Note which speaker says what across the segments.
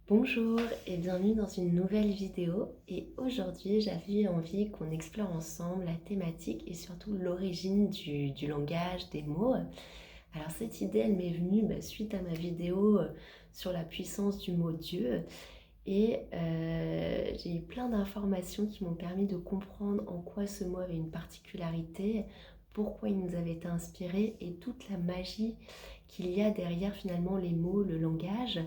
Speaker 1: Bonjour et bienvenue dans une nouvelle vidéo. Et aujourd'hui, j'avais envie qu'on explore ensemble la thématique et surtout l'origine du langage, des mots. Alors cette idée, elle m'est venue suite à ma vidéo sur la puissance du mot Dieu. Et j'ai eu plein d'informations qui m'ont permis de comprendre en quoi ce mot avait une particularité, pourquoi il nous avait été inspiré et toute la magie qu'il y a derrière finalement les mots, le langage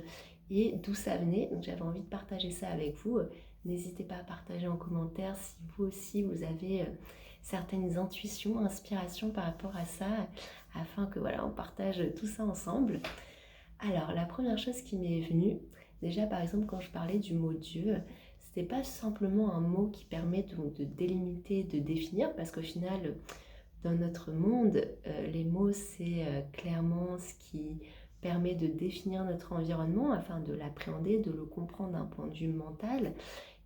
Speaker 1: et d'où ça venait. Donc j'avais envie de partager ça avec vous. N'hésitez pas à partager en commentaire si vous aussi vous avez certaines intuitions, inspirations par rapport à ça, afin que voilà, on partage tout ça ensemble. Alors la première chose qui m'est venue, déjà par exemple quand je parlais du mot Dieu, c'était pas simplement un mot qui permet donc de délimiter, de définir, parce qu'au final, dans notre monde, les mots c'est clairement ce qui permet de définir notre environnement afin de l'appréhender, de le comprendre d'un point de vue mental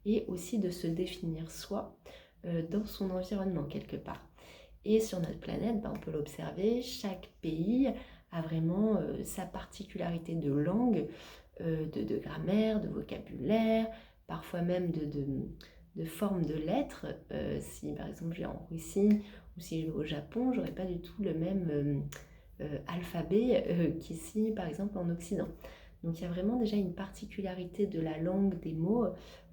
Speaker 1: et aussi de se définir soi dans son environnement quelque part. Et sur notre planète, on peut l'observer, chaque pays a vraiment sa particularité de langue, de grammaire, de vocabulaire, parfois même de forme de lettres. Si par exemple je vais en Russie ou si je vais au Japon, j'aurais pas du tout le même alphabet qu'ici par exemple en Occident. Donc il y a vraiment déjà une particularité de la langue, des mots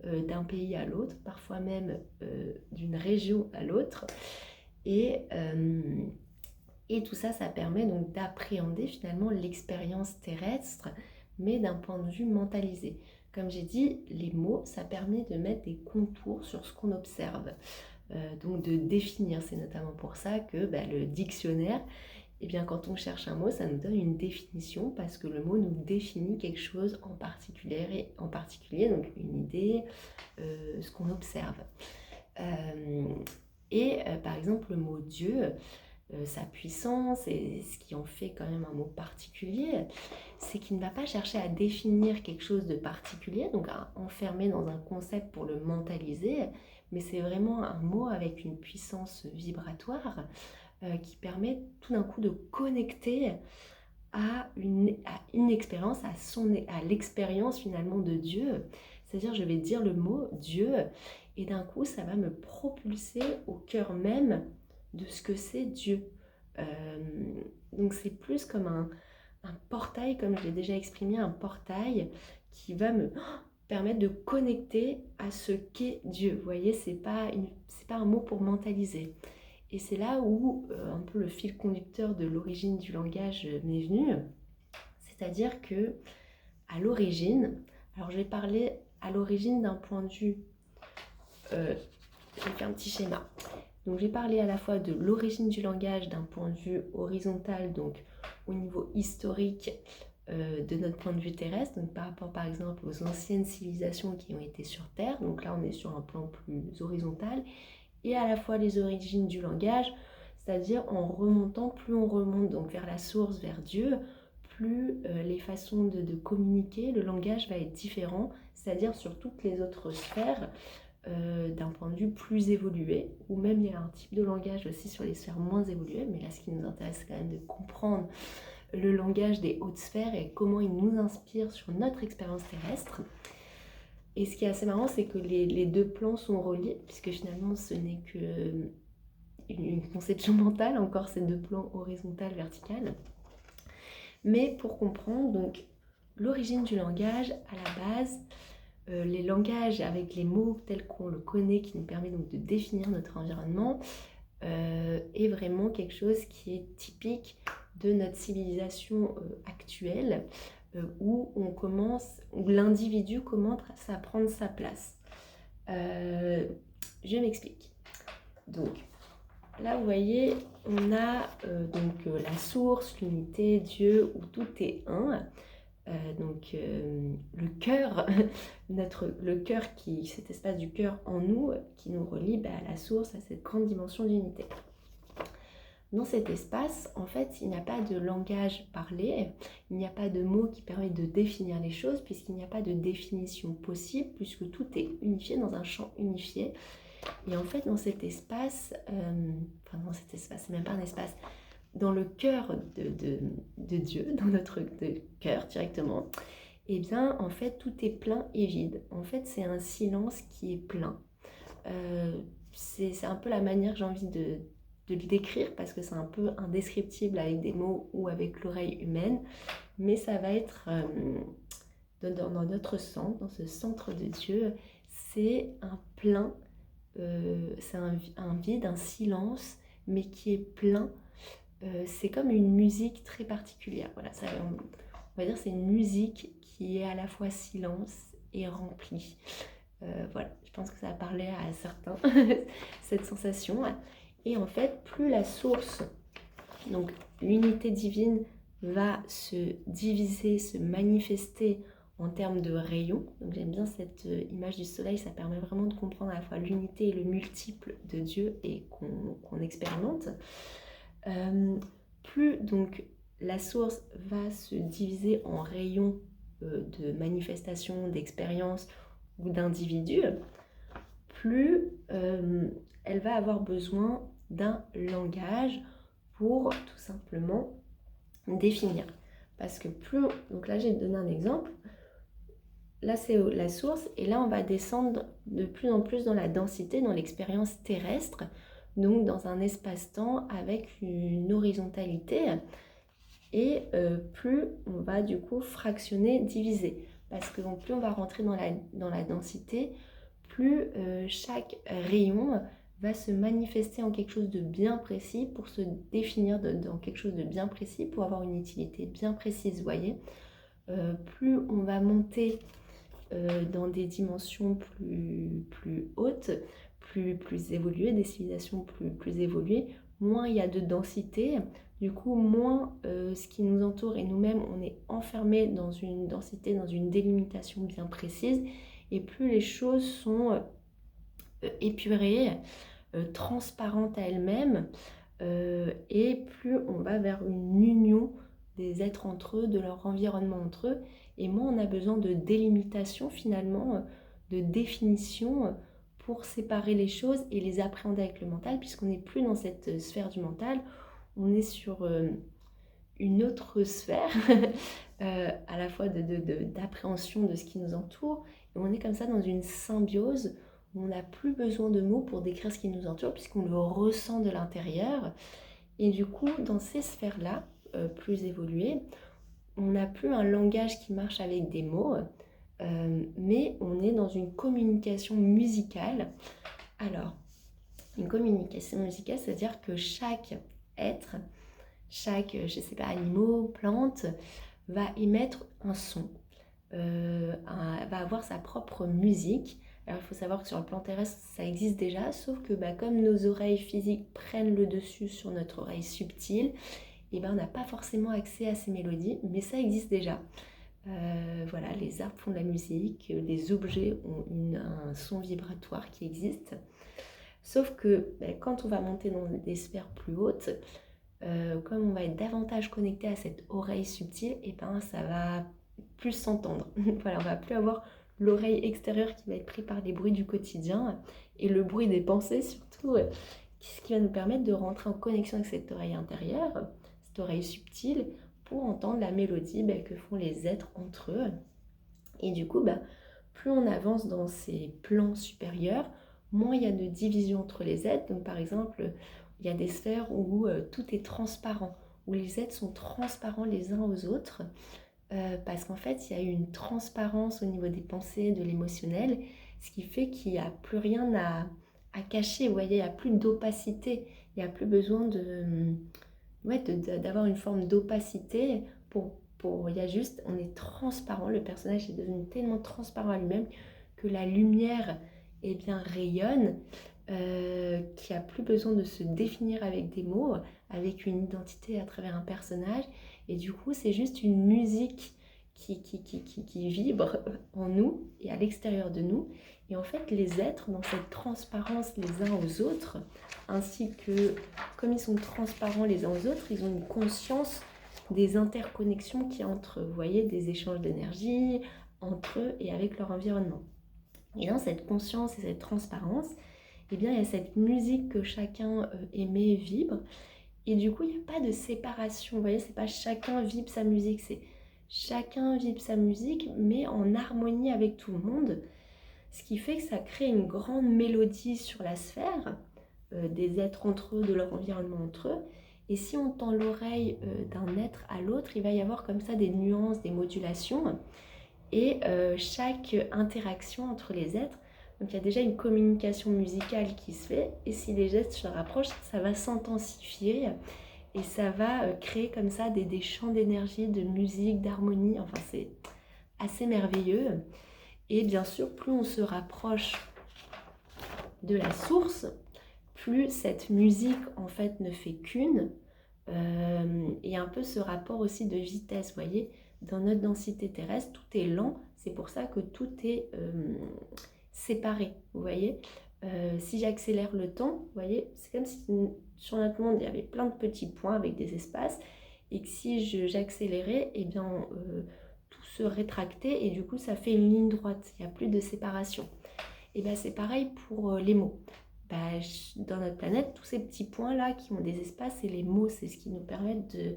Speaker 1: d'un pays à l'autre, parfois même d'une région à l'autre. Et, euh, et tout ça, ça permet donc d'appréhender finalement l'expérience terrestre, mais d'un point de vue mentalisé. Comme j'ai dit, les mots, ça permet de mettre des contours sur ce qu'on observe, donc de définir. C'est notamment pour ça que le dictionnaire, eh bien, quand on cherche un mot, ça nous donne une définition parce que le mot nous définit quelque chose en particulier donc une idée, ce qu'on observe. Par exemple, le mot Dieu, sa puissance et ce qui en fait quand même un mot particulier, c'est qu'il ne va pas chercher à définir quelque chose de particulier, donc à enfermer dans un concept pour le mentaliser, mais c'est vraiment un mot avec une puissance vibratoire qui permet tout d'un coup de connecter à une expérience, à l'expérience finalement de Dieu. C'est-à-dire, je vais dire le mot Dieu, et d'un coup, ça va me propulser au cœur même de ce que c'est Dieu. Euh, donc c'est plus comme un portail, comme je l'ai déjà exprimé, un portail qui va me permettre de connecter à ce qu'est Dieu. Vous voyez, c'est pas un mot pour mentaliser. Et c'est là où un peu le fil conducteur de l'origine du langage m'est venu. C'est-à-dire que à l'origine, alors je vais parler à l'origine d'un point de vue, je vais faire un petit schéma. Donc j'ai parlé à la fois de l'origine du langage d'un point de vue horizontal, donc au niveau historique de notre point de vue terrestre, donc par rapport par exemple aux anciennes civilisations qui ont été sur Terre, donc là on est sur un plan plus horizontal, et à la fois les origines du langage, c'est-à-dire en remontant, plus on remonte donc vers la source, vers Dieu, plus les façons de communiquer, le langage va être différent, c'est-à-dire sur toutes les autres sphères d'un point de vue plus évolué, ou même il y a un type de langage aussi sur les sphères moins évoluées, mais là ce qui nous intéresse c'est quand même de comprendre le langage des hautes sphères et comment il nous inspire sur notre expérience terrestre. Et ce qui est assez marrant, c'est que les deux plans sont reliés, puisque finalement ce n'est qu'une conception mentale, encore ces deux plans horizontal, vertical. Mais pour comprendre donc l'origine du langage, à la base, les langages avec les mots tels qu'on le connaît, qui nous permet donc de définir notre environnement, est vraiment quelque chose qui est typique de notre civilisation actuelle, où l'individu commence à prendre sa place. Je m'explique. Donc, là, vous voyez, on a la source, l'unité, Dieu, où tout est un. Le cœur, le cœur cet espace du cœur en nous, qui nous relie à la source, à cette grande dimension d'unité. Dans cet espace, en fait, il n'y a pas de langage parlé, il n'y a pas de mots qui permettent de définir les choses, puisqu'il n'y a pas de définition possible, puisque tout est unifié dans un champ unifié. Et en fait, dans cet espace, c'est même pas un espace, dans le cœur de Dieu, dans notre cœur directement, eh bien, en fait, tout est plein et vide. En fait, c'est un silence qui est plein. C'est un peu la manière que j'ai envie de le décrire, parce que c'est un peu indescriptible avec des mots ou avec l'oreille humaine, mais ça va être dans notre centre, dans ce centre de Dieu, c'est un plein, c'est un vide, un silence, mais qui est plein. C'est comme une musique très particulière. Voilà, on va dire c'est une musique qui est à la fois silence et remplie. Voilà, je pense que ça a parlé à certains, cette sensation. Et en fait, plus la source, donc l'unité divine, va se diviser, se manifester en termes de rayons. Donc j'aime bien cette image du soleil, ça permet vraiment de comprendre à la fois l'unité et le multiple de Dieu et qu'on expérimente. Plus donc la source va se diviser en rayons de manifestation, d'expérience ou d'individus, plus elle va avoir besoin d'un langage pour tout simplement définir. Parce que plus, donc là j'ai donné un exemple, là c'est la source, et là on va descendre de plus en plus dans la densité, dans l'expérience terrestre, donc dans un espace-temps avec une horizontalité, et plus on va du coup fractionner, diviser. Parce que plus on va rentrer dans la densité, plus chaque rayon va se manifester en quelque chose de bien précis, pour se définir dans quelque chose de bien précis, pour avoir une utilité bien précise, vous voyez. Plus on va monter dans des dimensions plus hautes, plus évoluées, des civilisations plus évoluées, moins il y a de densité, du coup moins ce qui nous entoure et nous-mêmes, on est enfermés dans une densité, dans une délimitation bien précise, et plus les choses sont épurées, transparentes à elles-mêmes, et plus on va vers une union des êtres entre eux, de leur environnement entre eux, et moins on a besoin de délimitation finalement, de définition, pour séparer les choses et les appréhender avec le mental, puisqu'on n'est plus dans cette sphère du mental, on est sur une autre sphère, à la fois d'appréhension de ce qui nous entoure, et on est comme ça dans une symbiose où on n'a plus besoin de mots pour décrire ce qui nous entoure, puisqu'on le ressent de l'intérieur. Et du coup, dans ces sphères-là, plus évoluées, on n'a plus un langage qui marche avec des mots, mais on est dans une communication musicale. Alors, une communication musicale, c'est-à-dire que chaque être, chaque, je sais pas, animal, plante, va émettre un son, va avoir sa propre musique. Alors il faut savoir que sur le plan terrestre, ça existe déjà, sauf que comme nos oreilles physiques prennent le dessus sur notre oreille subtile, et on n'a pas forcément accès à ces mélodies, mais ça existe déjà. Voilà, les arbres font de la musique, les objets ont un son vibratoire qui existe. Sauf que quand on va monter dans des sphères plus hautes, comme on va être davantage connecté à cette oreille subtile, et ça va plus s'entendre. Voilà, on va plus avoir l'oreille extérieure qui va être prise par les bruits du quotidien et le bruit des pensées surtout, ce qui va nous permettre de rentrer en connexion avec cette oreille intérieure, cette oreille subtile, pour entendre la mélodie que font les êtres entre eux. Et du coup, plus on avance dans ces plans supérieurs, moins il y a de division entre les êtres. Donc par exemple, il y a des sphères où tout est transparent, où les êtres sont transparents les uns aux autres, parce qu'en fait, il y a une transparence au niveau des pensées, de l'émotionnel, ce qui fait qu'il n'y a plus rien à cacher. Vous voyez, il n'y a plus d'opacité, il n'y a plus besoin d'avoir une forme d'opacité il y a juste, on est transparent, le personnage est devenu tellement transparent à lui-même que la lumière rayonne, qui a plus besoin de se définir avec des mots, avec une identité à travers un personnage, et du coup c'est juste une musique qui vibre en nous et à l'extérieur de nous. Et en fait les êtres dans cette transparence les uns aux autres, ainsi que comme ils sont transparents les uns aux autres, ils ont une conscience des interconnexions qui entre, vous voyez, des échanges d'énergie entre eux et avec leur environnement. Et dans cette conscience et cette transparence, il y a cette musique que chacun émet, vibre, et du coup il n'y a pas de séparation, vous voyez, c'est pas chacun vibre sa musique, chacun vibre sa musique, mais en harmonie avec tout le monde, ce qui fait que ça crée une grande mélodie sur la sphère, des êtres entre eux, de leur environnement entre eux. Et si on tend l'oreille d'un être à l'autre, il va y avoir comme ça des nuances, des modulations, et chaque interaction entre les êtres. Donc il y a déjà une communication musicale qui se fait, et si les gestes se rapprochent, ça va s'intensifier, et ça va créer comme ça des champs d'énergie, de musique, d'harmonie. Enfin, c'est assez merveilleux. Et bien sûr, plus on se rapproche de la source, plus cette musique en fait ne fait qu'une. Et un peu ce rapport aussi de vitesse, vous voyez, dans notre densité terrestre, tout est lent, c'est pour ça que tout est séparé, vous voyez. Si j'accélère le temps, vous voyez, c'est comme si sur notre monde il y avait plein de petits points avec des espaces, et que si j'accélérais, et bien tout se rétractait, et du coup ça fait une ligne droite, il n'y a plus de séparation. Et bien c'est pareil pour les mots. Dans notre planète, tous ces petits points-là qui ont des espaces, et les mots, c'est ce qui nous permet de...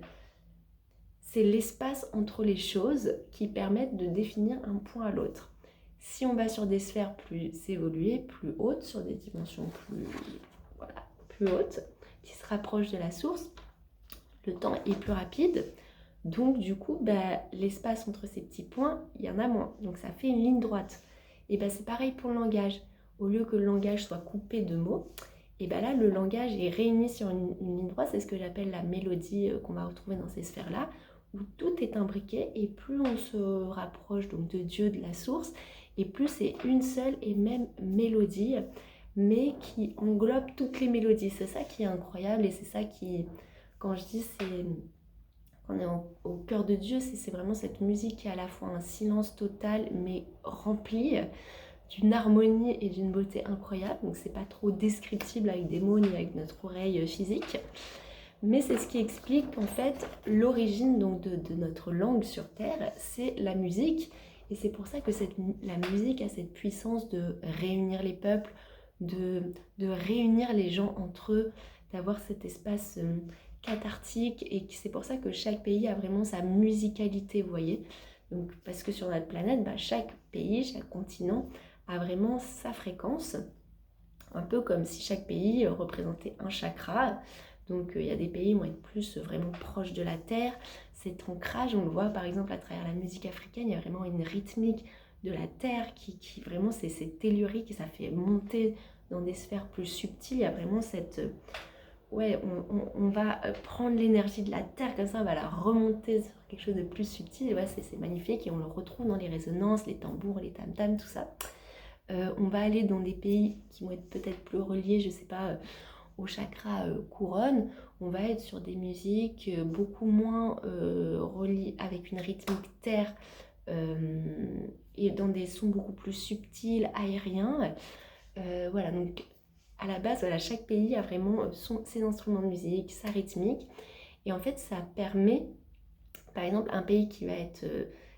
Speaker 1: C'est l'espace entre les choses qui permettent de définir un point à l'autre. Si on va sur des sphères plus évoluées, plus hautes, sur des dimensions plus hautes, qui se rapprochent de la source, le temps est plus rapide. Donc du coup, l'espace entre ces petits points, il y en a moins. Donc ça fait une ligne droite. Et c'est pareil pour le langage. Au lieu que le langage soit coupé de mots, et là, le langage est réuni sur une ligne droite. C'est ce que j'appelle la mélodie qu'on va retrouver dans ces sphères-là, où tout est imbriqué, et plus on se rapproche donc de Dieu, de la source, et plus c'est une seule et même mélodie, mais qui englobe toutes les mélodies. C'est ça qui est incroyable, et c'est ça qui, quand je dis c'est... On est au cœur de Dieu, c'est vraiment cette musique qui est à la fois un silence total, mais rempli d'une harmonie et d'une beauté incroyable. Donc c'est pas trop descriptible avec des mots ni avec notre oreille physique, mais c'est ce qui explique qu'en fait l'origine donc de notre langue sur Terre, c'est la musique. Et c'est pour ça que la musique a cette puissance de réunir les peuples, de réunir les gens entre eux, d'avoir cet espace cathartique, et c'est pour ça que chaque pays a vraiment sa musicalité, vous voyez. Donc, parce que sur notre planète, chaque pays, chaque continent a vraiment sa fréquence, un peu comme si chaque pays représentait un chakra. Donc il y a des pays qui vont être plus vraiment proches de la terre. Cet ancrage, on le voit par exemple à travers la musique africaine, il y a vraiment une rythmique de la terre qui vraiment c'est tellurique, et ça fait monter dans des sphères plus subtiles. Il y a vraiment cette... on va prendre l'énergie de la terre comme ça, on va la remonter sur quelque chose de plus subtil. Et c'est magnifique, et on le retrouve dans les résonances, les tambours, les tam-tams, tout ça. On va aller dans des pays qui vont être peut-être plus reliés, je sais pas, au chakra couronne. On va être sur des musiques beaucoup moins reliées avec une rythmique terre, et dans des sons beaucoup plus subtils, aériens. Voilà, donc à la base, chaque pays a vraiment ses instruments de musique, sa rythmique. Et en fait, ça permet, par exemple, un pays qui va être...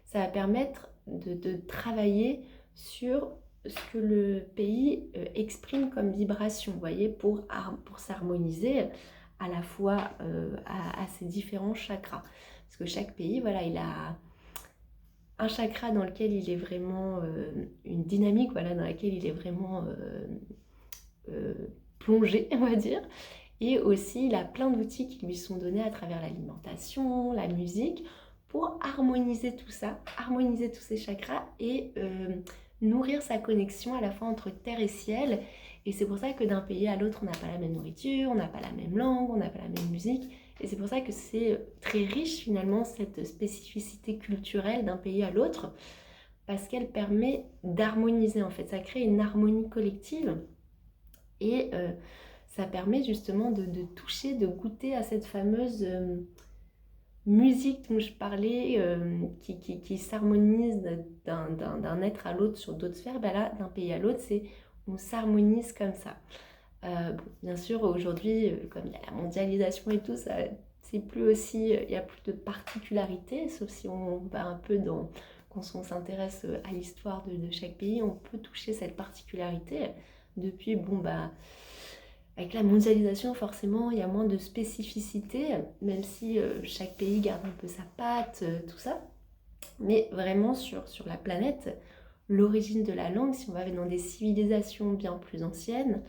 Speaker 1: ça va permettre de travailler sur ce que le pays exprime comme vibration, vous voyez, pour s'harmoniser à la fois à ces différents chakras. Parce que chaque pays, il a un chakra dans lequel il est vraiment une dynamique, dans laquelle il est vraiment plongé, on va dire. Et aussi, il a plein d'outils qui lui sont donnés à travers l'alimentation, la musique, pour harmoniser tout ça, harmoniser tous ces chakras, et nourrir sa connexion à la fois entre terre et ciel. Et c'est pour ça que d'un pays à l'autre, on n'a pas la même nourriture, on n'a pas la même langue, on n'a pas la même musique. Et c'est pour ça que c'est très riche finalement, cette spécificité culturelle d'un pays à l'autre, parce qu'elle permet d'harmoniser en fait, ça crée une harmonie collective. Et ça permet justement de toucher, de goûter à cette fameuse musique dont je parlais, qui s'harmonise d'un être à l'autre sur d'autres sphères. Là, d'un pays à l'autre, on s'harmonise comme ça. Bien sûr, aujourd'hui, comme il y a la mondialisation et tout, ça, c'est plus aussi, il n'y a plus de particularité, sauf si on va un peu quand on s'intéresse à l'histoire de chaque pays, on peut toucher cette particularité. Depuis, avec la mondialisation, forcément, il y a moins de spécificité, même si chaque pays garde un peu sa patte, tout ça. Mais vraiment sur la planète, l'origine de la langue, si on va dans des civilisations bien plus anciennes,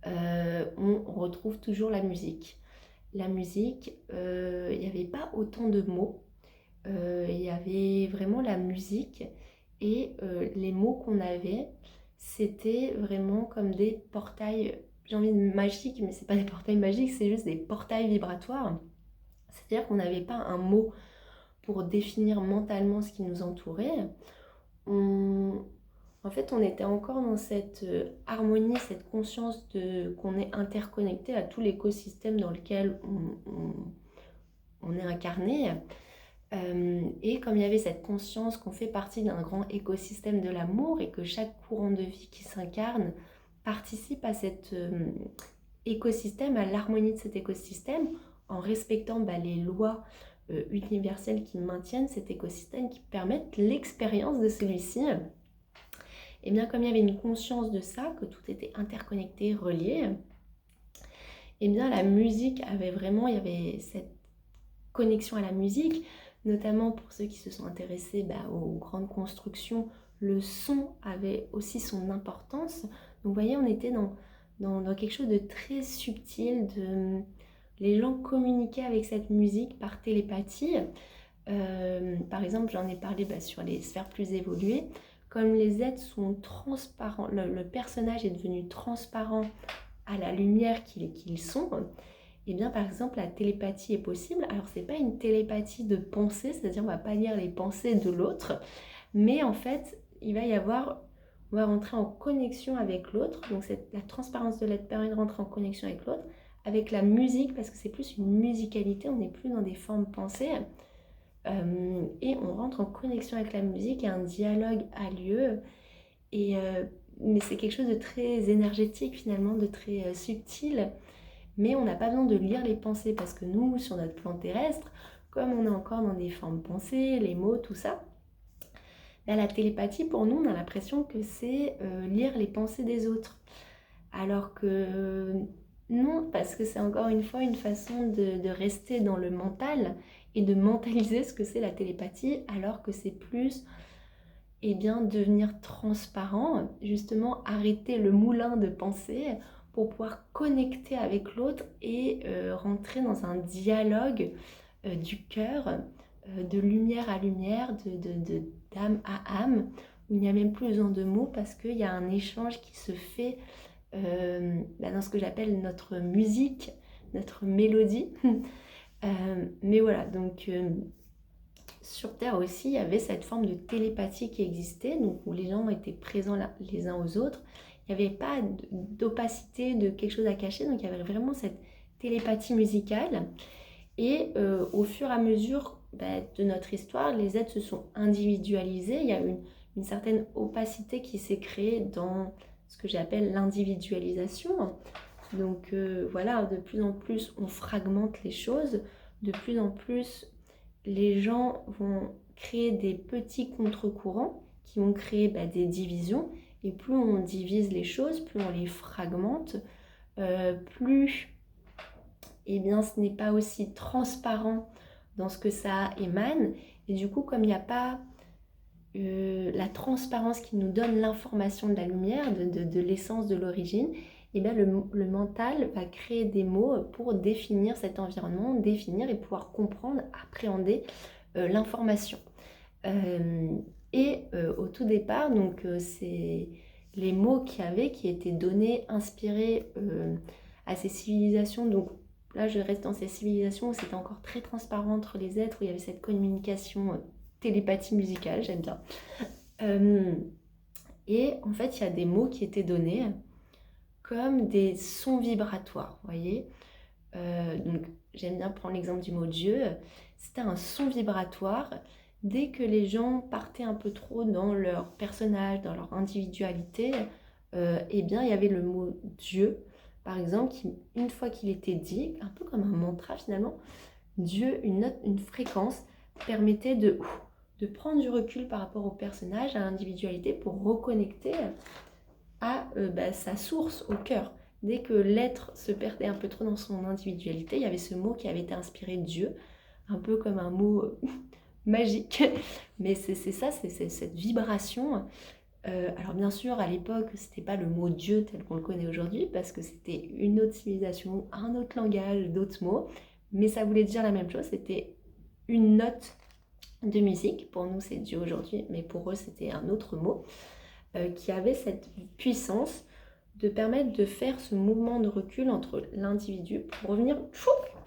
Speaker 1: on retrouve toujours la musique. La musique, il n'y avait pas autant de mots, il y avait vraiment la musique et les mots qu'on avait, c'était vraiment comme des portails, j'ai envie de magiques, mais c'est pas des portails magiques, c'est juste des portails vibratoires. C'est-à-dire qu'on n'avait pas un mot pour définir mentalement ce qui nous entourait. On, En fait, on était encore dans cette harmonie, cette conscience qu'on est interconnecté à tout l'écosystème dans lequel on est incarné. Et comme il y avait cette conscience qu'on fait partie d'un grand écosystème de l'amour et que chaque courant de vie qui s'incarne participe à cet écosystème, à l'harmonie de cet écosystème, en respectant les lois universelles qui maintiennent cet écosystème, qui permettent l'expérience de celui-ci. Et bien comme il y avait une conscience de ça, que tout était interconnecté, relié, et bien la musique avait vraiment, il y avait cette connexion à la musique, notamment pour ceux qui se sont intéressés aux grandes constructions, le son avait aussi son importance. Donc vous voyez, on était dans quelque chose de très subtil, les gens communiquaient avec cette musique par télépathie. Par exemple, j'en ai parlé sur les sphères plus évoluées. Comme les êtres sont transparents, le personnage est devenu transparent à la lumière qu'ils sont, et bien par exemple la télépathie est possible. Alors c'est pas une télépathie de pensée, c'est-à-dire on va pas lire les pensées de l'autre, mais en fait on va rentrer en connexion avec l'autre, donc la transparence de l'être permet de rentrer en connexion avec l'autre, avec la musique, parce que c'est plus une musicalité, on n'est plus dans des formes pensées. Et on rentre en connexion avec la musique et un dialogue a lieu. Mais c'est quelque chose de très énergétique finalement, de très subtil. Mais on n'a pas besoin de lire les pensées parce que nous, sur notre plan terrestre, comme on est encore dans des formes pensées, les mots, tout ça, la télépathie, pour nous, on a l'impression que c'est lire les pensées des autres. Alors que non, parce que c'est encore une fois une façon de rester dans le mental et de mentaliser ce que c'est la télépathie, alors que c'est plus devenir transparent, justement arrêter le moulin de pensée pour pouvoir connecter avec l'autre et rentrer dans un dialogue du cœur, de lumière à lumière, d'âme à âme, où il n'y a même plus besoin de mots parce qu'il y a un échange qui se fait dans ce que j'appelle notre musique, notre mélodie. Mais voilà, donc sur Terre aussi, il y avait cette forme de télépathie qui existait, donc où les gens étaient présents les uns aux autres. Il n'y avait pas d'opacité, de quelque chose à cacher, donc il y avait vraiment cette télépathie musicale. Et au fur et à mesure de notre histoire, les êtres se sont individualisés. Il y a une certaine opacité qui s'est créée dans ce que j'appelle l'individualisation. Donc voilà, de plus en plus on fragmente les choses, de plus en plus les gens vont créer des petits contre-courants qui vont créer des divisions. Et plus on divise les choses, plus on les fragmente, plus ce n'est pas aussi transparent dans ce que ça émane. Et du coup, comme il n'y a pas la transparence qui nous donne l'information de la lumière, de l'essence, de l'origine, le mental va créer des mots pour définir cet environnement, définir et pouvoir comprendre, appréhender l'information. Au tout départ, donc c'est les mots qui étaient donnés, inspirés à ces civilisations. Donc là, je reste dans ces civilisations où c'était encore très transparent entre les êtres, où il y avait cette communication télépathie musicale, j'aime bien. Et en fait, il y a des mots qui étaient donnés comme des sons vibratoires, vous voyez. Donc j'aime bien prendre l'exemple du mot Dieu. C'était un son vibratoire. Dès que les gens partaient un peu trop dans leur personnage, dans leur individualité, il y avait le mot Dieu, par exemple, qui, une fois qu'il était dit, un peu comme un mantra finalement, Dieu, une note, une fréquence, permettait de prendre du recul par rapport au personnage, à l'individualité, pour reconnecter à sa source, au cœur. Dès que l'être se perdait un peu trop dans son individualité, il y avait ce mot qui avait été inspiré de Dieu, un peu comme un mot magique. Mais c'est ça, c'est cette vibration. Alors bien sûr, à l'époque, c'était pas le mot Dieu tel qu'on le connaît aujourd'hui, parce que c'était une autre civilisation, un autre langage, d'autres mots, mais ça voulait dire la même chose, c'était une note de musique. Pour nous, c'est Dieu aujourd'hui, mais pour eux, c'était un autre mot, qui avait cette puissance de permettre de faire ce mouvement de recul entre l'individu pour revenir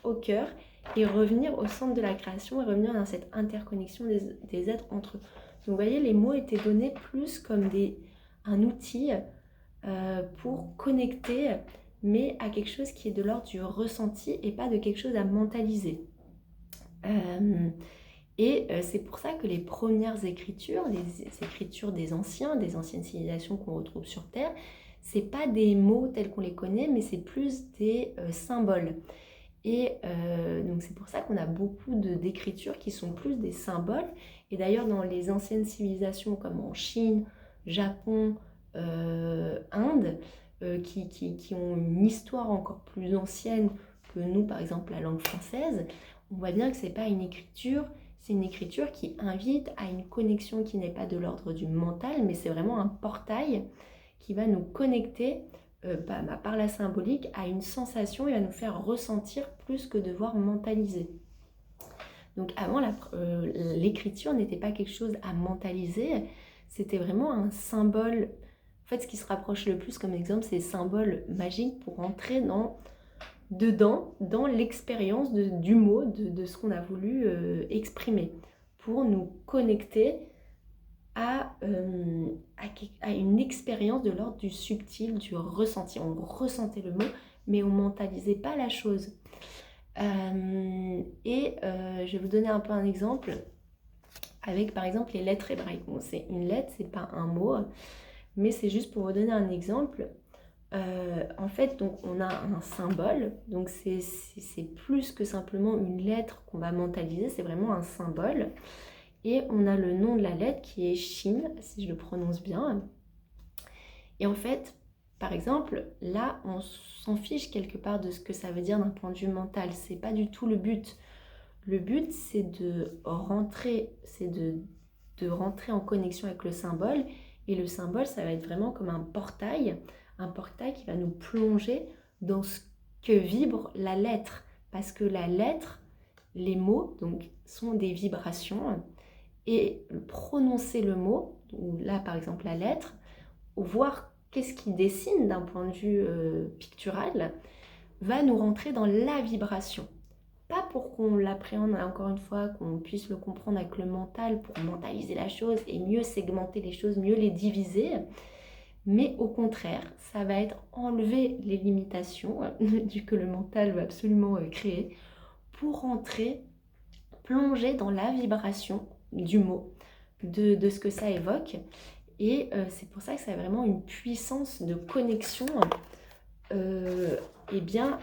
Speaker 1: au cœur et revenir au centre de la création et revenir dans cette interconnexion des êtres entre eux. Donc vous voyez, les mots étaient donnés plus comme un outil pour connecter, mais à quelque chose qui est de l'ordre du ressenti et pas de quelque chose à mentaliser. C'est pour ça que les premières écritures, les écritures des anciennes civilisations qu'on retrouve sur Terre, c'est pas des mots tels qu'on les connaît, mais c'est plus des symboles. Donc c'est pour ça qu'on a beaucoup d'écritures qui sont plus des symboles. Et d'ailleurs, dans les anciennes civilisations comme en Chine, Japon, Inde, qui ont une histoire encore plus ancienne que nous, par exemple la langue française, on voit bien que c'est pas une écriture, c'est une écriture qui invite à une connexion qui n'est pas de l'ordre du mental, mais c'est vraiment un portail qui va nous connecter par la symbolique à une sensation et va nous faire ressentir plus que devoir mentaliser. Donc avant, l'écriture n'était pas quelque chose à mentaliser, c'était vraiment un symbole. En fait, ce qui se rapproche le plus comme exemple, c'est les symboles magiques pour entrer dedans, dans l'expérience du mot, de ce qu'on a voulu exprimer, pour nous connecter à une expérience de l'ordre du subtil, du ressenti. On ressentait le mot, mais on ne mentalisait pas la chose. Je vais vous donner un peu un exemple avec par exemple les lettres hébraïques. Bon, c'est une lettre, c'est pas un mot, mais c'est juste pour vous donner un exemple. En fait, donc on a un symbole, donc c'est plus que simplement une lettre qu'on va mentaliser, c'est vraiment un symbole. Et on a le nom de la lettre qui est Shin, si je le prononce bien. Et en fait, par exemple, là, on s'en fiche quelque part de ce que ça veut dire d'un point de vue mental. C'est pas du tout le but. Le but, c'est de rentrer en connexion avec le symbole. Et le symbole, ça va être vraiment comme un portail qui va nous plonger dans ce que vibre la lettre. Parce que la lettre, les mots, donc, sont des vibrations. Et prononcer le mot, ou là par exemple la lettre, ou voir qu'est-ce qui dessine d'un point de vue pictural, va nous rentrer dans la vibration. Pas pour qu'on l'appréhende encore une fois, qu'on puisse le comprendre avec le mental, pour mentaliser la chose et mieux segmenter les choses, mieux les diviser, mais au contraire, ça va être enlever les limitations que le mental va absolument créer pour rentrer, plonger dans la vibration du mot, de ce que ça évoque. Et c'est pour ça que ça a vraiment une puissance de connexion bien,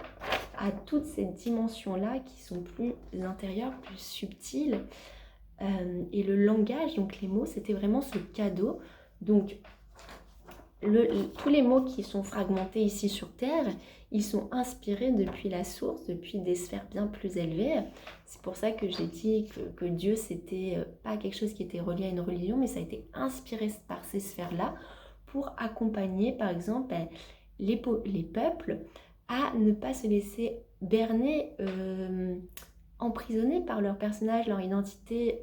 Speaker 1: à toutes ces dimensions-là qui sont plus intérieures, plus subtiles. Et le langage, donc les mots, c'était vraiment ce cadeau. Donc tous les mots qui sont fragmentés ici sur Terre, ils sont inspirés depuis la source, depuis des sphères bien plus élevées. C'est pour ça que j'ai dit que Dieu, c'était pas quelque chose qui était relié à une religion, mais ça a été inspiré par ces sphères-là pour accompagner, par exemple, les peuples à ne pas se laisser berner, emprisonner par leur personnage, leur identité,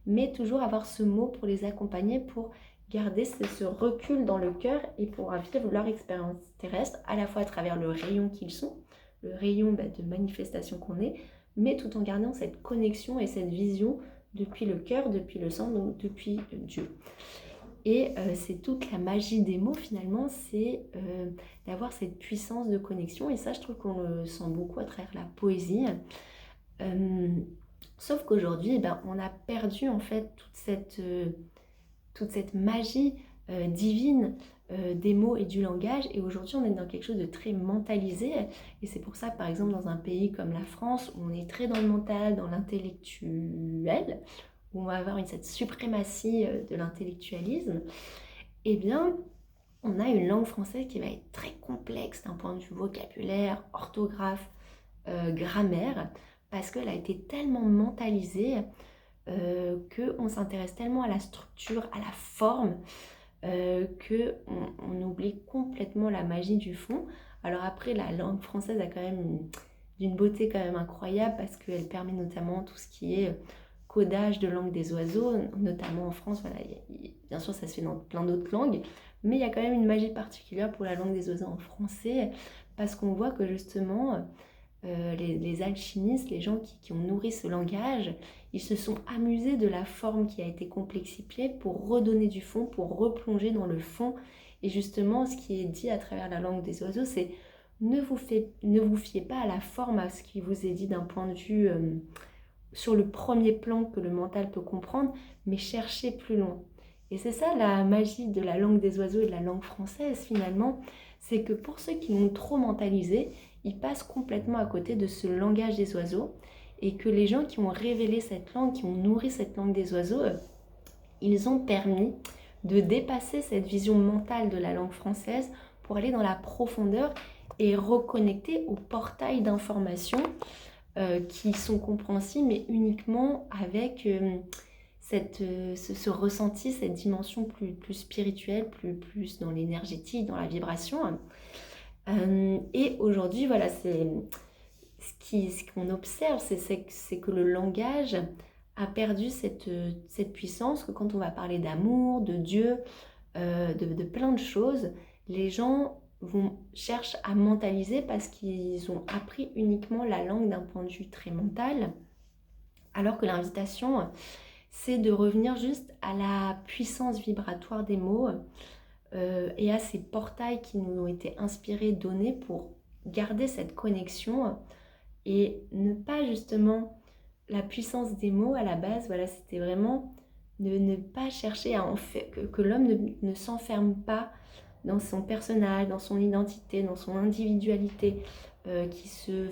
Speaker 1: mais toujours avoir ce mot pour les accompagner, pour garder ce recul dans le cœur et pour vivre leur expérience terrestre, à la fois à travers le rayon qu'ils sont, le rayon de manifestation qu'on est, mais tout en gardant cette connexion et cette vision depuis le cœur, depuis le sang, donc depuis Dieu. Et c'est toute la magie des mots finalement, c'est d'avoir cette puissance de connexion, et ça je trouve qu'on le sent beaucoup à travers la poésie. Sauf qu'aujourd'hui, on a perdu en fait toute cette magie divine des mots et du langage, et aujourd'hui on est dans quelque chose de très mentalisé, et c'est pour ça que par exemple dans un pays comme la France, où on est très dans le mental, dans l'intellectuel, où on va avoir cette suprématie de l'intellectualisme, eh bien on a une langue française qui va être très complexe d'un point de vue vocabulaire, orthographe, grammaire, parce qu'elle a été tellement mentalisée qu'on s'intéresse tellement à la structure, à la forme, qu'on oublie complètement la magie du fond. Alors après, la langue française a quand même d'une beauté quand même incroyable parce qu'elle permet notamment tout ce qui est codage de langue des oiseaux, notamment en France. Voilà, bien sûr, ça se fait dans plein d'autres langues, mais il y a quand même une magie particulière pour la langue des oiseaux en français parce qu'on voit que justement, les alchimistes, les gens qui ont nourri ce langage, ils se sont amusés de la forme qui a été complexifiée pour redonner du fond, pour replonger dans le fond. Et justement, ce qui est dit à travers la langue des oiseaux, c'est ne vous fiez pas à la forme, à ce qui vous est dit d'un point de vue sur le premier plan que le mental peut comprendre, mais cherchez plus loin. Et c'est ça la magie de la langue des oiseaux et de la langue française finalement, c'est que pour ceux qui l'ont trop mentalisé, ils passent complètement à côté de ce langage des oiseaux et que les gens qui ont révélé cette langue, qui ont nourri cette langue des oiseaux, ils ont permis de dépasser cette vision mentale de la langue française pour aller dans la profondeur et reconnecter au portail d'informations qui sont compréhensibles, mais uniquement avec ce ressenti, cette dimension plus spirituelle, plus dans l'énergétique, dans la vibration. Et aujourd'hui, voilà, ce qu'on observe, c'est que le langage a perdu cette puissance, que quand on va parler d'amour, de Dieu, de plein de choses, les gens cherchent à mentaliser parce qu'ils ont appris uniquement la langue d'un point de vue très mental, alors que l'invitation, c'est de revenir juste à la puissance vibratoire des mots et à ces portails qui nous ont été inspirés, donnés pour garder cette connexion et ne pas justement la puissance des mots à la base, voilà, c'était vraiment ne pas chercher à que l'homme ne s'enferme pas dans son personnage, dans son identité, dans son individualité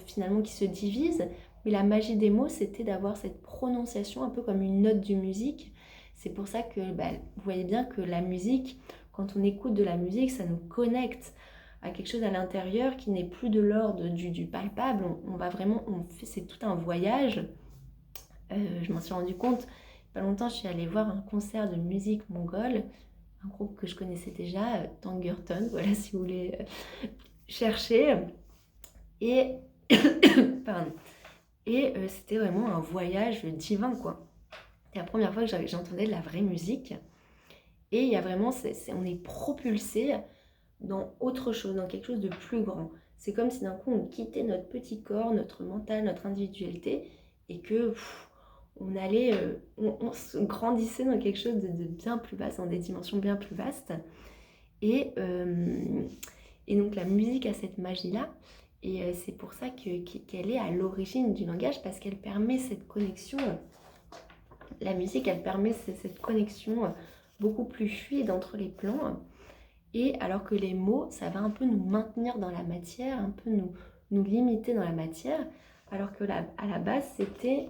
Speaker 1: finalement qui se divise. Mais la magie des mots, c'était d'avoir cette prononciation un peu comme une note de musique. C'est pour ça que vous voyez bien que la musique, quand on écoute de la musique, ça nous connecte à quelque chose à l'intérieur qui n'est plus de l'ordre du palpable. C'est tout un voyage. Je m'en suis rendu compte, il n'y a pas longtemps, je suis allée voir un concert de musique mongole, un groupe que je connaissais déjà, Tangurton, voilà si vous voulez chercher. Et, pardon. Et c'était vraiment un voyage divin, quoi. C'est la première fois que j'entendais de la vraie musique. Et il y a vraiment, on est propulsé dans autre chose, dans quelque chose de plus grand. C'est comme si d'un coup on quittait notre petit corps, notre mental, notre individualité, et que on allait, on se grandissait dans quelque chose de bien plus vaste, dans des dimensions bien plus vastes. Et donc la musique a cette magie-là, et c'est pour ça qu'elle est à l'origine du langage, parce qu'elle permet cette connexion. La musique, elle permet cette connexion beaucoup plus fluide entre les plans. Et alors que les mots, ça va un peu nous maintenir dans la matière, un peu nous limiter dans la matière, alors que à la base, c'était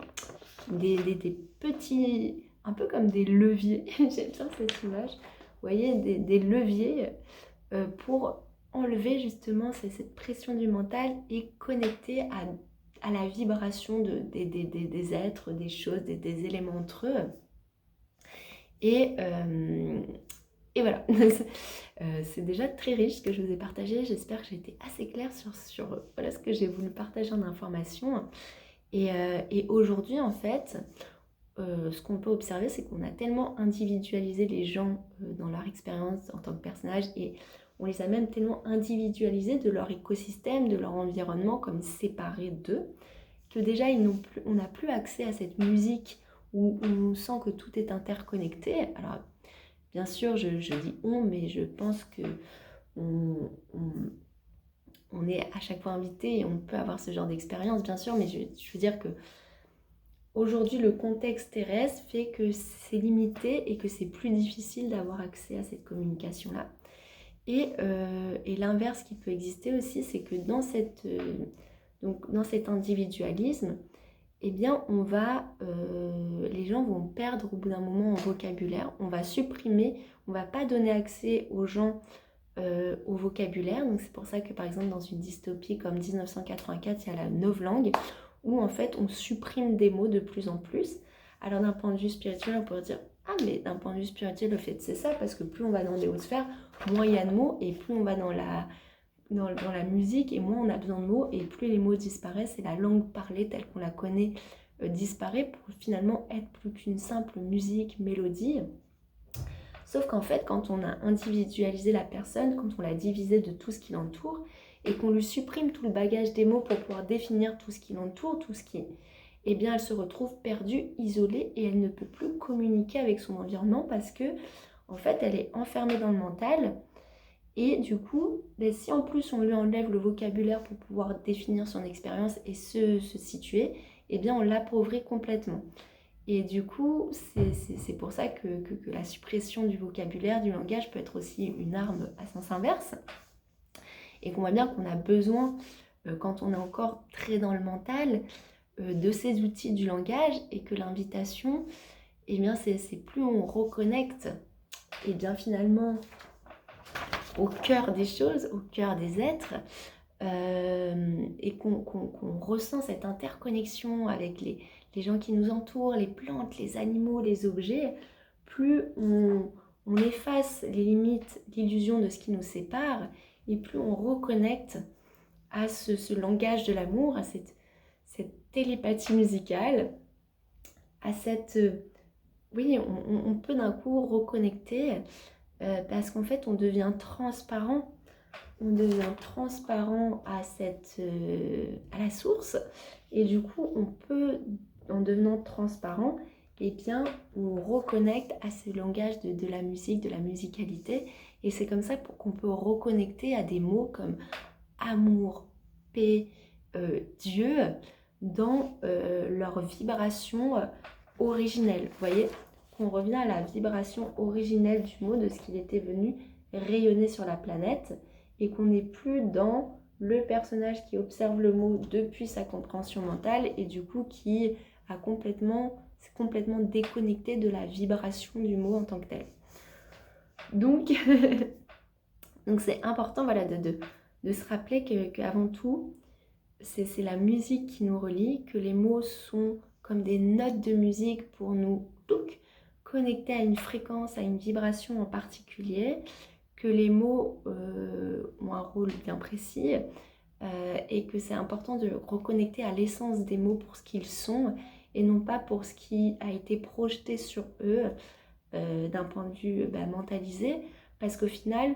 Speaker 1: des petits, un peu comme des leviers, j'aime bien cette image, vous voyez, des leviers pour enlever justement cette pression du mental et connecter à la vibration des êtres, des choses, des éléments entre eux. Et voilà, c'est déjà très riche ce que je vous ai partagé. J'espère que j'ai été assez claire sur voilà, ce que j'ai voulu partager en information. Et aujourd'hui, en fait, ce qu'on peut observer, c'est qu'on a tellement individualisé les gens dans leur expérience en tant que personnage, et on les a même tellement individualisés de leur écosystème, de leur environnement, comme séparés d'eux, que déjà on n'a plus accès à cette musique où on sent que tout est interconnecté. Alors, bien sûr, je dis on, mais je pense que on est à chaque fois invité et on peut avoir ce genre d'expérience, bien sûr, mais je veux dire que aujourd'hui, le contexte terrestre fait que c'est limité et que c'est plus difficile d'avoir accès à cette communication-là. Et l'inverse qui peut exister aussi, c'est que dans cet individualisme, eh bien, les gens vont perdre au bout d'un moment en vocabulaire. On va supprimer, on ne va pas donner accès aux gens au vocabulaire. Donc c'est pour ça que par exemple dans une dystopie comme 1984, il y a la novlangue, où en fait on supprime des mots de plus en plus, Alors d'un point de vue spirituel, on pourrait dire, ah mais d'un point de vue spirituel, le fait c'est ça, parce que plus on va dans les hautes sphères, moins il y a de mots, et plus on va dans la musique, et moins on a besoin de mots, et plus les mots disparaissent, et la langue parlée telle qu'on la connaît disparaît pour finalement être plus qu'une simple musique, mélodie. Sauf qu'en fait, quand on a individualisé la personne, quand on l'a divisée de tout ce qui l'entoure, et qu'on lui supprime tout le bagage des mots pour pouvoir définir tout ce qui l'entoure, tout ce qui... Eh bien, elle se retrouve perdue, isolée, et elle ne peut plus communiquer avec son environnement parce que, en fait, elle est enfermée dans le mental. Et du coup, si en plus on lui enlève le vocabulaire pour pouvoir définir son expérience et se situer, eh bien, on l'appauvrit complètement. Et du coup, c'est pour ça que la suppression du vocabulaire, du langage peut être aussi une arme à sens inverse. Et qu'on voit bien qu'on a besoin, quand on est encore très dans le mental, de ces outils du langage, et que l'invitation, eh bien, c'est plus on reconnecte, et bien finalement, au cœur des choses, au cœur des êtres, et qu'on ressent cette interconnexion avec les gens qui nous entourent, les plantes, les animaux, les objets, plus on efface les limites, l'illusion de ce qui nous sépare, et plus on reconnecte à ce langage de l'amour, à cette télépathie musicale, à cette... oui, on peut d'un coup reconnecter, parce qu'en fait, on devient transparent. On devient transparent à la source, et du coup on peut, en devenant transparent, eh bien on reconnecte à ce langage de la musique, de la musicalité, et c'est comme ça qu'on peut reconnecter à des mots comme amour, paix, Dieu, dans leur vibration originelle. Vous voyez, qu'on revient à la vibration originelle du mot, de ce qu'il était venu rayonner sur la planète, et qu'on n'est plus dans le personnage qui observe le mot depuis sa compréhension mentale, et du coup qui a complètement déconnecté de la vibration du mot en tant que tel. Donc, donc c'est important, voilà, de se rappeler qu'avant tout, c'est la musique qui nous relie, que les mots sont comme des notes de musique pour nous connecter à une fréquence, à une vibration en particulier, que les mots ont un rôle bien précis, et que c'est important de reconnecter à l'essence des mots pour ce qu'ils sont, et non pas pour ce qui a été projeté sur eux d'un point de vue mentalisé, parce qu'au final,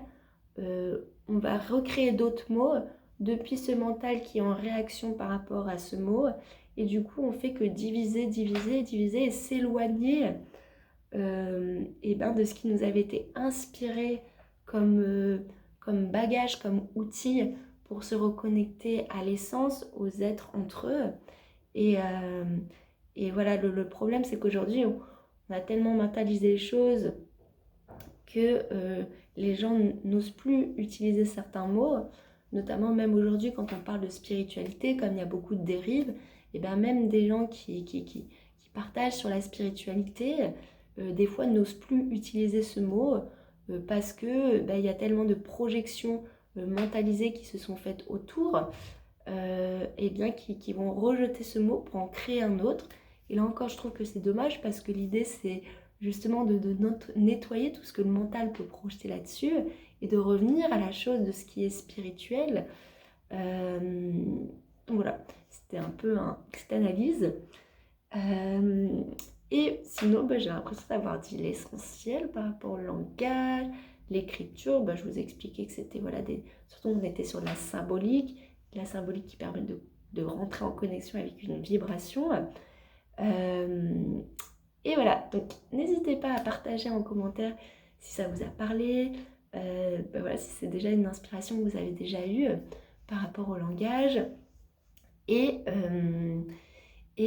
Speaker 1: on va recréer d'autres mots depuis ce mental qui est en réaction par rapport à ce mot, et du coup on fait que diviser, diviser, diviser, et s'éloigner de ce qui nous avait été inspiré comme bagage, comme outil pour se reconnecter à l'essence, aux êtres entre eux. Et voilà, le problème, c'est qu'aujourd'hui, on a tellement mentalisé les choses que les gens n'osent plus utiliser certains mots, notamment même aujourd'hui quand on parle de spiritualité, comme il y a beaucoup de dérives, et bien même des gens qui partagent sur la spiritualité, des fois n'osent plus utiliser ce mot, parce que il y a tellement de projections mentalisées qui se sont faites autour, et bien qui vont rejeter ce mot pour en créer un autre. Et là encore, je trouve que c'est dommage, parce que l'idée, c'est justement de nettoyer tout ce que le mental peut projeter là-dessus, et de revenir à la chose de ce qui est spirituel. Donc voilà, c'était un peu une petite analyse. Et sinon, j'ai l'impression d'avoir dit l'essentiel par rapport au langage, l'écriture. Je vous expliquais que c'était, voilà, surtout on était sur la symbolique qui permet de rentrer en connexion avec une vibration. Et voilà, donc n'hésitez pas à partager en commentaire si ça vous a parlé, voilà, si c'est déjà une inspiration que vous avez déjà eue par rapport au langage. Et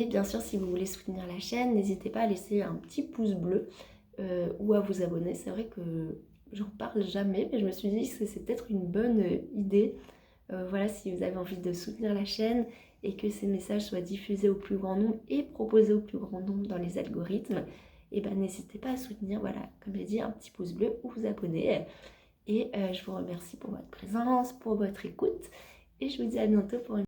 Speaker 1: bien sûr, si vous voulez soutenir la chaîne, n'hésitez pas à laisser un petit pouce bleu ou à vous abonner. C'est vrai que j'en parle jamais, mais je me suis dit que c'est peut-être une bonne idée. Voilà, si vous avez envie de soutenir la chaîne et que ces messages soient diffusés au plus grand nombre et proposés au plus grand nombre dans les algorithmes, et n'hésitez pas à soutenir, voilà, comme j'ai dit, un petit pouce bleu ou vous abonner. Et je vous remercie pour votre présence, pour votre écoute, et je vous dis à bientôt pour une